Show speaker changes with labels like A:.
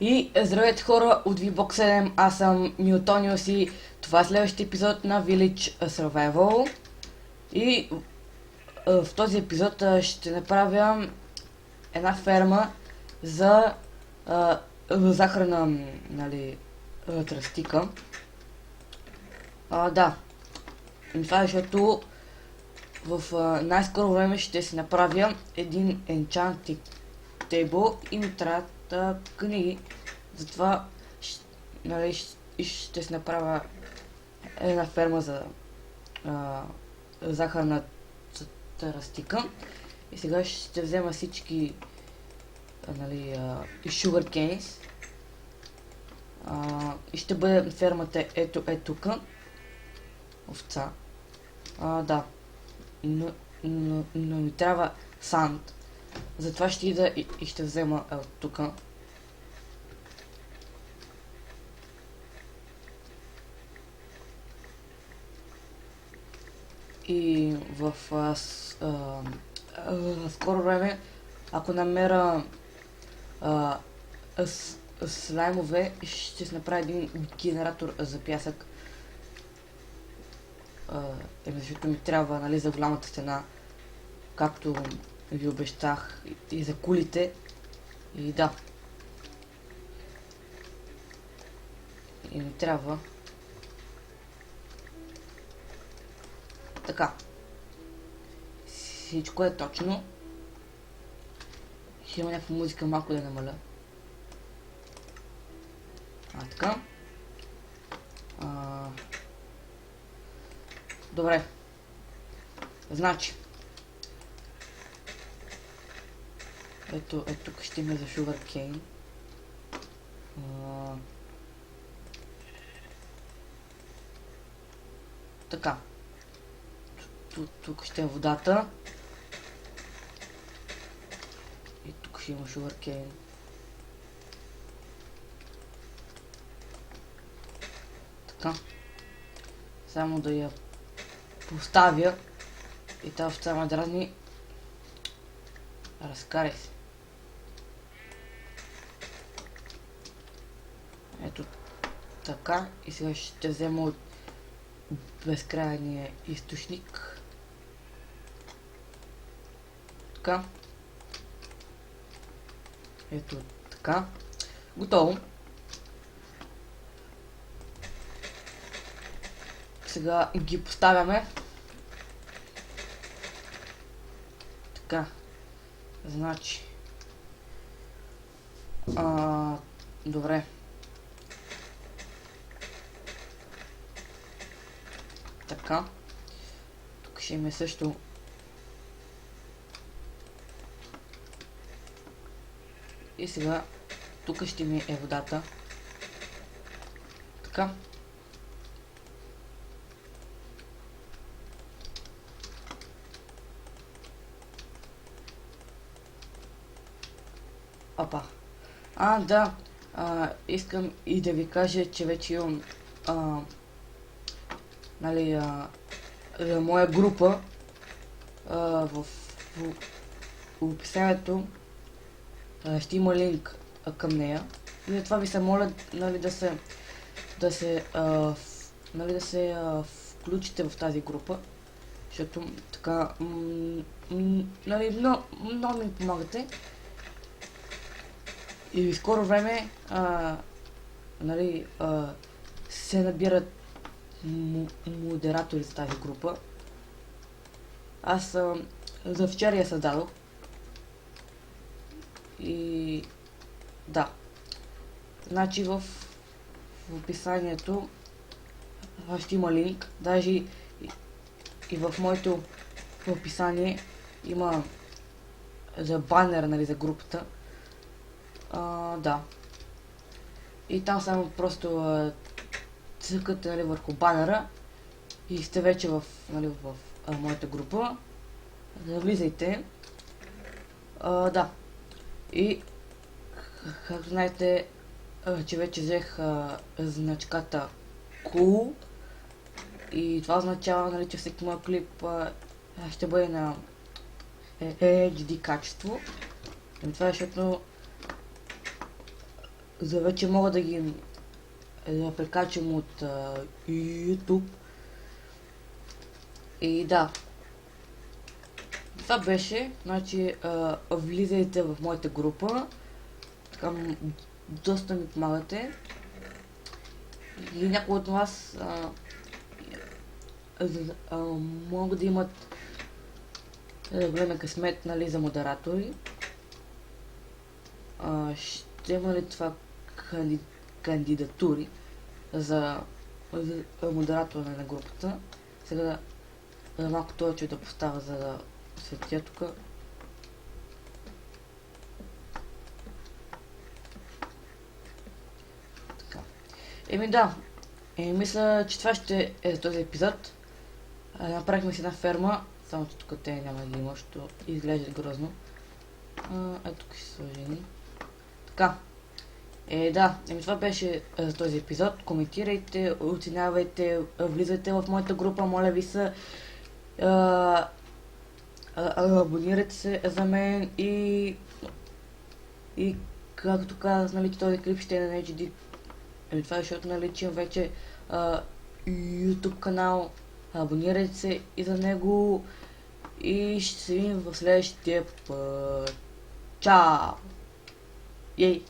A: И здравейте хора от VBOX 7, аз съм Милтониус и това е следващия епизод на Village Survival. И в този епизод ще направя една ферма за захарна, тръстика. Да, и това е защото в най-скоро време ще си направя един enchanting table и ми трябват книги. Затова ще си направя една ферма за захарна растика. И сега ще взема всички sugar canes. И ще бъде фермата ето тук. Овца. Да. Но ми трябва санд. Затова ще ида и ще взема от тук. И в скоро време, ако намеря слаймове, ще се направи един генератор за пясък. Защото ми трябва, за голямата стена, както ви обещах, и за кулите. И да. И ми трябва. Така. Всичко е точно. Ще има някаква музика малко да намаля. Така. Добре. Значи. Ето тук ще има за sugar cane. Така. Тук ще е водата. И тук ще има sugar cane. Така. Само да я поставя. И тази овца ме дразни. Разкарай се. Ето така. И сега ще взема от безкрайния източник. Така. Ето така. Готово. Сега ги поставяме. Така. Значи. Добре. Така. Тук ще има също. И сега тук ще ми е водата. Така. Опа. Да. Искам и да ви кажа, че вече имам моя група в описанието ще има линк към нея. И затова ви се моля да се включите в тази група, защото така много ми помагате. И в скоро време се набират модератори за тази група. Аз за вчера я създадох. И да. Значи в описанието ще има линк. Даже и в моето описание има за банер, за групата. Да. И там само просто цъкате върху банера и сте вече в моята група. Влизайте. Да. И както знаете, че вече взех значката Cool. И това означава, че всеки моят клип ще бъде на HD качество. И това е защото за вече мога да ги прекачам от YouTube. И да, това беше, значи влизайте в моята група, така доста ми помагате и някои от вас могат да имат голям късмет, нали, за модератори. Ще има ли това кандидатури за модератора на групата? Сега малко точно да поставя, за да светя тук. Така. Да. Мисля, че това ще е за този епизод. Направихме си една ферма, само че тук те няма да ги има, защото изглежда грозно. Ето тук ще сложени. Така. Да, това беше за този епизод. Коментирайте, оценявайте, влизайте в моята група, моля ви се. Абонирайте се за мен и както казах, нали, че този клип ще е на HD. Това е, защото наличим вече YouTube канал. Абонирайте се и за него и ще се видим в следващия път. Чао! Ей!